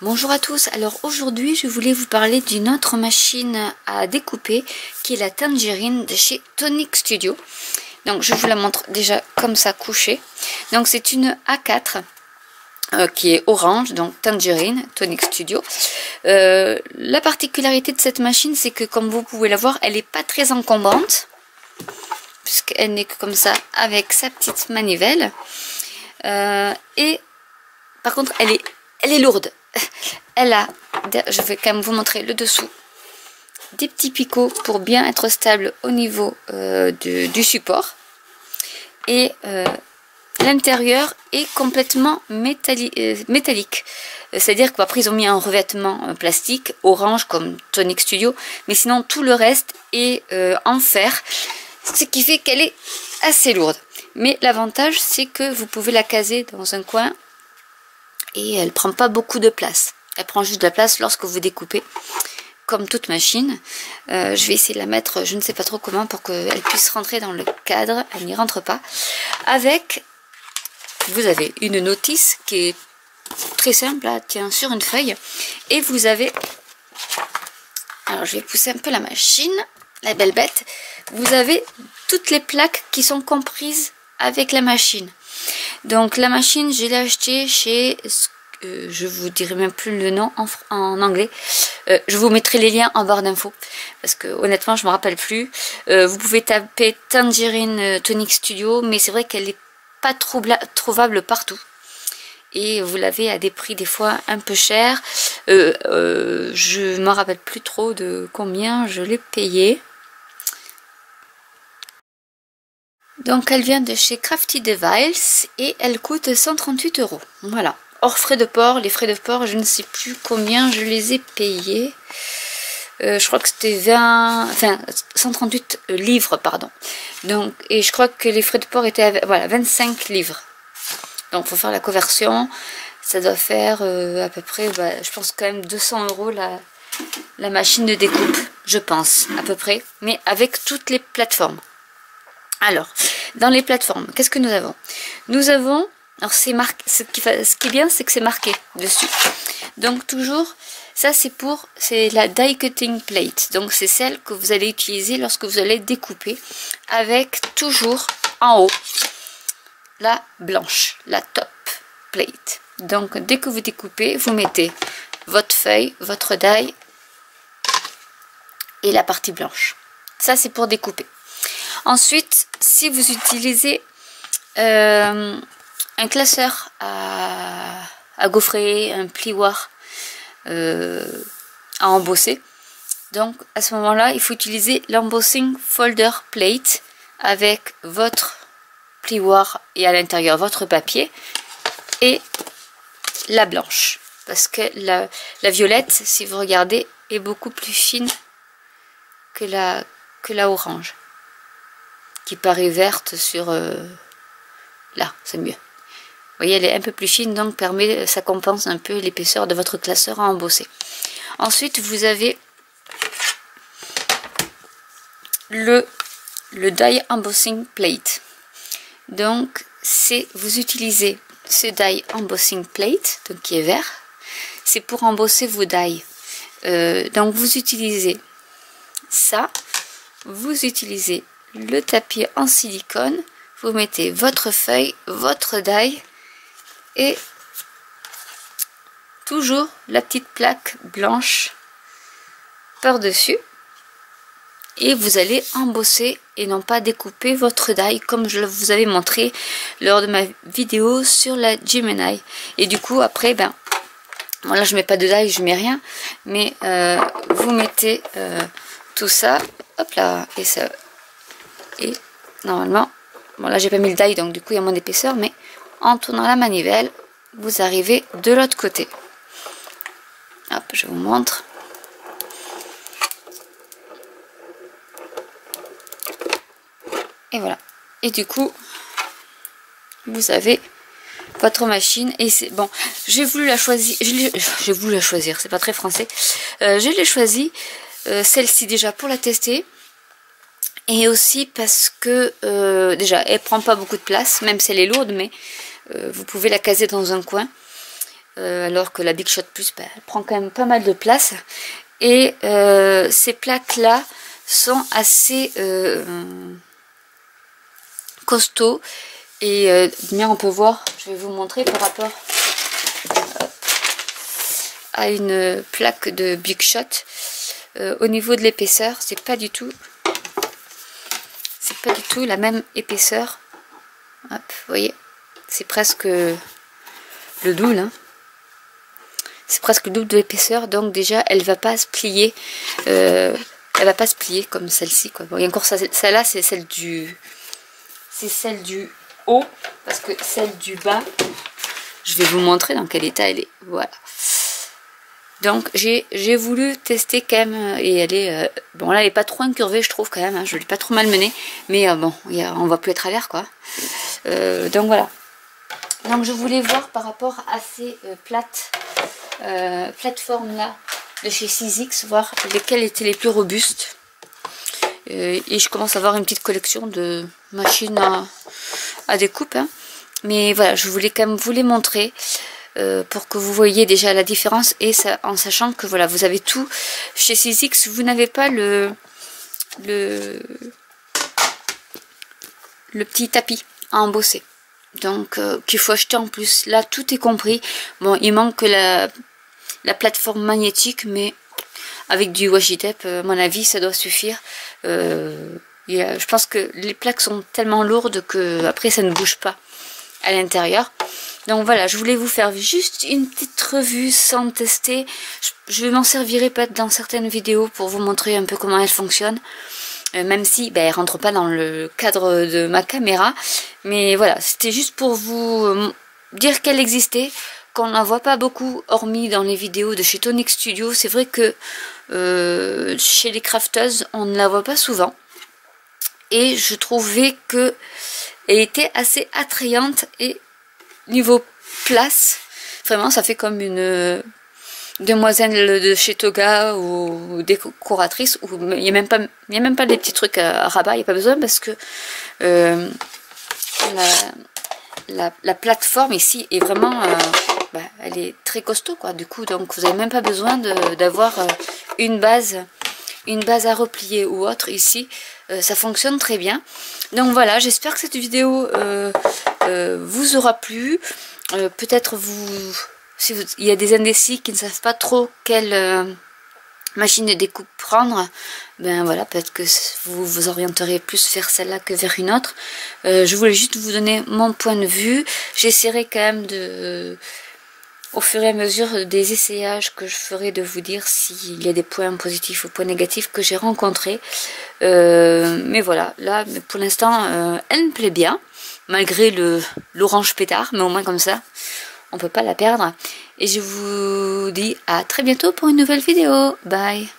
Bonjour à tous, alors aujourd'hui je voulais vous parler d'une autre machine à découper qui est la Tangerine de chez Tonic Studio. Donc je vous la montre déjà comme ça couchée. Donc c'est une A4 qui est orange, donc Tangerine, Tonic Studio. La particularité de cette machine c'est que comme vous pouvez la voir, elle n'est pas très encombrante puisqu'elle n'est que comme ça avec sa petite manivelle. Et par contre elle est lourde. Elle a, je vais quand même vous montrer le dessous, des petits picots pour bien être stable au niveau du support. Et l'intérieur est complètement métallique. C'est-à-dire qu'après ils ont mis un revêtement plastique orange comme Tonic Studio, mais sinon tout le reste est en fer, ce qui fait qu'elle est assez lourde. Mais l'avantage c'est que vous pouvez la caser dans un coin et elle prend pas beaucoup de place. Elle prend juste de la place lorsque vous découpez, comme toute machine. Je vais essayer de la mettre, je ne sais pas trop comment, pour qu'elle puisse rentrer dans le cadre. Elle n'y rentre pas. Avec, vous avez une notice qui est très simple, là, tient sur une feuille. Et vous avez, alors je vais pousser un peu la machine, la belle bête. Vous avez toutes les plaques qui sont comprises avec la machine. Donc la machine, je l'ai achetée chez, je vous dirai même plus le nom en anglais. Je vous mettrai les liens en barre d'infos parce que honnêtement je me rappelle plus. Vous pouvez taper Tangerine Tonic Studio, mais c'est vrai qu'elle n'est pas trouvable partout. Et vous l'avez à des prix des fois un peu chers. Je me rappelle plus trop de combien je l'ai payé. Donc elle vient de chez Crafty Device et elle coûte 138 €. Voilà. Hors frais de port. Les frais de port, je ne sais plus combien je les ai payés. Je crois que c'était 138 livres, pardon. Donc, et je crois que les frais de port étaient voilà, 25 livres. Donc il faut faire la conversion. Ça doit faire à peu près, je pense quand même 200 € la machine de découpe. Je pense, à peu près. Mais avec toutes les plateformes. Alors, dans les plateformes, qu'est-ce que nous avons? Nous avons, alors c'est marqué, ce qui est bien, c'est que c'est marqué dessus. Donc toujours, ça c'est la die cutting plate. Donc c'est celle que vous allez utiliser lorsque vous allez découper, avec toujours en haut la blanche, la top plate. Donc dès que vous découpez, vous mettez votre feuille, votre die et la partie blanche. Ça c'est pour découper. Ensuite, si vous utilisez un classeur à gaufrer, un plioir à embosser, donc à ce moment-là, il faut utiliser l'embossing folder plate avec votre plioir et à l'intérieur votre papier et la blanche. Parce que la violette, si vous regardez, est beaucoup plus fine que la orange, qui paraît verte sur là, c'est mieux. Vous voyez, elle est un peu plus fine, donc ça compense un peu l'épaisseur de votre classeur à embosser. Ensuite, vous avez le die embossing plate. Donc, vous utilisez ce die embossing plate, donc qui est vert. C'est pour embosser vos die. Donc, vous utilisez ça. Vous utilisez le tapis en silicone, vous mettez votre feuille, votre die et toujours la petite plaque blanche par-dessus, et vous allez embosser et non pas découper votre die comme je vous avais montré lors de ma vidéo sur la Gemini. Et du coup après, bon, là je mets pas de die, je mets rien, mais vous mettez tout ça, hop là, et ça. Et normalement, bon là j'ai pas mis le die, donc du coup il y a moins d'épaisseur, mais en tournant la manivelle, vous arrivez de l'autre côté. Hop, je vous montre. Et voilà. Et du coup, vous avez votre machine. Et c'est bon, j'ai voulu la choisir. J'ai voulu la choisir, c'est pas très français. Je l'ai choisie, celle-ci déjà pour la tester. Et aussi parce que déjà elle prend pas beaucoup de place, même si elle est lourde, mais vous pouvez la caser dans un coin. alors que la Big Shot Plus, ben, elle prend quand même pas mal de place. Et ces plaques-là sont assez costauds. Et bien, on peut voir, je vais vous montrer par rapport à une plaque de Big Shot. Au niveau de l'épaisseur, c'est pas du tout la même épaisseur. Hop, vous voyez, c'est presque le double, hein. C'est presque le double de l'épaisseur, donc déjà elle va pas se plier, comme celle-ci, quoi. Bon, et encore celle-là, c'est celle du haut, parce que celle du bas, je vais vous montrer dans quel état elle est. Voilà. Donc j'ai voulu tester quand même, et elle est bon, là elle est pas trop incurvée, je trouve, quand même, hein, je l'ai pas trop malmenée, mais bon, on va plus être à l'air, quoi. Donc voilà. Donc je voulais voir par rapport à ces plateformes là de chez Sizzix, voir lesquelles étaient les plus robustes. Et je commence à avoir une petite collection de machines à découpe, hein. Mais voilà, je voulais quand même vous les montrer pour que vous voyez déjà la différence, et ça, en sachant que voilà, vous avez tout chez Sizzix. Vous n'avez pas le petit tapis à embosser, donc qu'il faut acheter en plus. Là tout est compris. Bon, il manque que la plateforme magnétique, mais avec du washi tape, à mon avis, ça doit suffire. Je pense que les plaques sont tellement lourdes que après ça ne bouge pas à l'intérieur. Donc voilà, je voulais vous faire juste une petite revue sans tester. Je m'en servirai peut-être dans certaines vidéos pour vous montrer un peu comment elle fonctionne. Même si elle rentre pas dans le cadre de ma caméra. Mais voilà, c'était juste pour vous dire qu'elle existait, qu'on n'en voit pas beaucoup, hormis dans les vidéos de chez Tonic Studio. C'est vrai que chez les crafteuses, on ne la voit pas souvent. Et je trouvais que elle était assez attrayante, et niveau place, vraiment ça fait comme une demoiselle de chez Toga ou décoratrice, où il n'y a même pas des petits trucs à rabat, il n'y a pas besoin, parce que la plateforme ici est vraiment elle est très costaud, quoi, du coup, donc vous n'avez même pas besoin d'avoir une base à replier ou autre. Ici ça fonctionne très bien. Donc voilà, j'espère que cette vidéo vous aura plu. Peut-être il y a des indécis qui ne savent pas trop quelle machine de découpe prendre, ben voilà, peut-être que vous vous orienterez plus vers celle-là que vers une autre. Je voulais juste vous donner mon point de vue. J'essaierai quand même au fur et à mesure des essayages que je ferai, de vous dire s'il y a des points positifs ou points négatifs que j'ai rencontrés. Mais voilà, là pour l'instant elle me plaît bien, malgré l'orange pétard, mais au moins comme ça on peut pas la perdre. Et je vous dis à très bientôt pour une nouvelle vidéo. Bye.